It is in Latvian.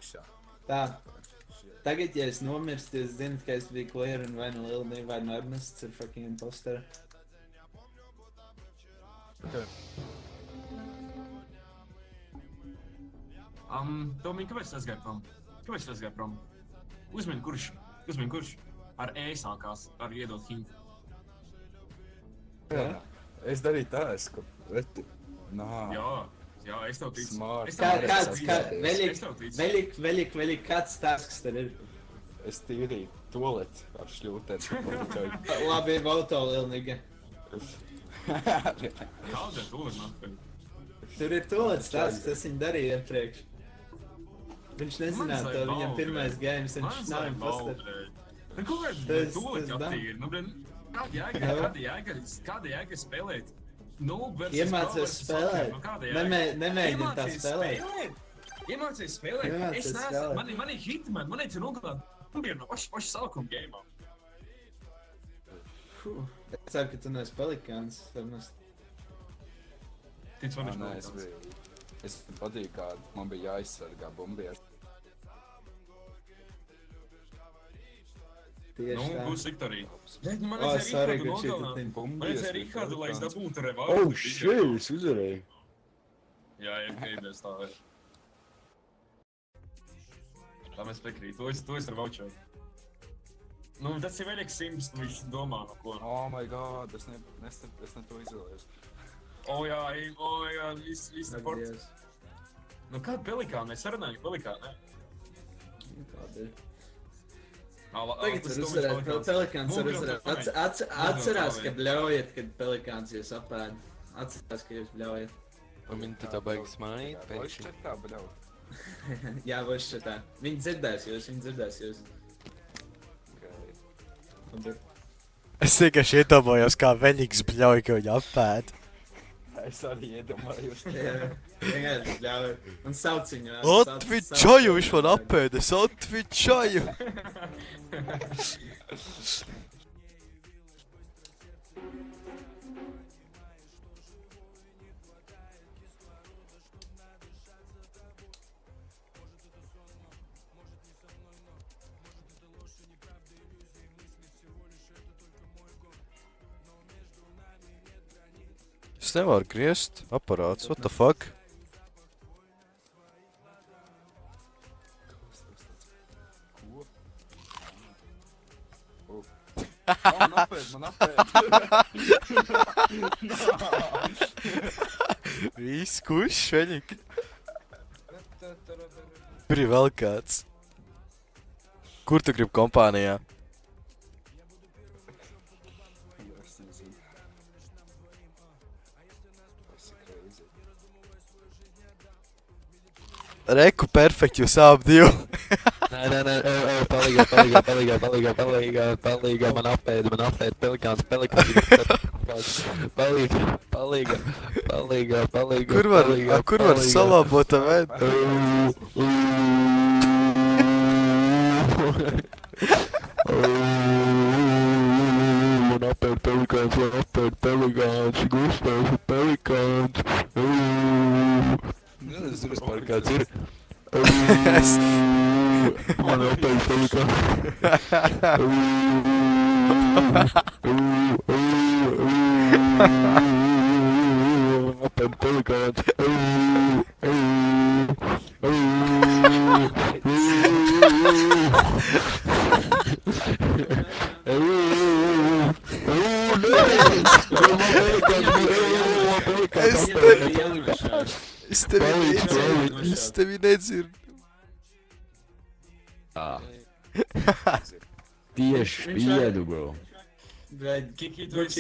iekšā. Tā. Tagad, ja es nomirstu, es zinu, ka es biju clear un vai nu Lilni, vai nu Ernests ir fucking imposter. Okay. Domīgi, kāpēc tas gāja prom? Uzmini, kurš? Ar E sākās, ar iedot hintu. Jā. Es darīju tā, ka... Jā, es tev ticu. Smart. Veļik, kāds tasks tad ir? Es tīrīju toleti ar šļūtēm. Labi, voto Lilniga. Kāda ir toleti nākpēļ? Tur ir tolets tasks, es viņu darīju iepriekš. Viņš nezināja to, viņam pirmais games, viņš nav imposter. Ko kāds toleti attīri? Kāda jēga spēlēt? Iemācies spēlēt. Nemēģini tā spēlēt. Iemācies spēlēt. Es neesmu, man ir hitman, man ir nogalāt no paša sākuma gameā. Es ceru, ka tu neesi pelikāns. Tic man viņš pelikāns. Es patīk, kā man bija jāizsargā bumbieši. Nu, būs Viktorija. Man vajadzēja Rihardu, lai es dabūtu revāru. Oh, shit, es uzvarēju. Jā, FKBs tā ir. Tā mēs piekrīt, to es ar voucheru. Nu, tas ir veļieks Sims, viņš domā no ko. Oh my god, es ne to izvēlējos. Jā, viss sports. Nu, kāda pelikāna? Mēs sarunājam pelikāna, ne? Kāda ir? Tagad var uzvarēt, pelikāns var uzvarēt. Atcerās, ka bļaujat, kad pelikāns jūs apēd. Atcerās, ka jūs bļaujat. Un viņi tā baigas manīt pēkšņi. Voice chatā bļaut. Jā, voice chatā. Viņi dzirdēs jūs. Es vienkārši iedomājos, kā Veņiks bļauj, ka viņu apēd. Es arī iedomājos. Jā, vienkārši bļauj. Un sauc viņu. Atvičoju, viņš man apēd, es atvičoju. Es nevaru griezt aparāts, what the fuck? Man apēd. Viss, kurš, Veņik? Kur ir vēl kāds? Kur tu gribi kompānijā? Reku, perfekt, jūs abi divi. Nē, palīgā, man apēd, pelikāns, palīgā. Kur var salabot vēd? Man apēd pelikāns, Gustavs, pelikāns. Es zinu, vispār kāds ir. Man apēd pelikāns. Apēd pelikāns. Es tevi nedzirdu. Tieši spiedu, bro. Gucci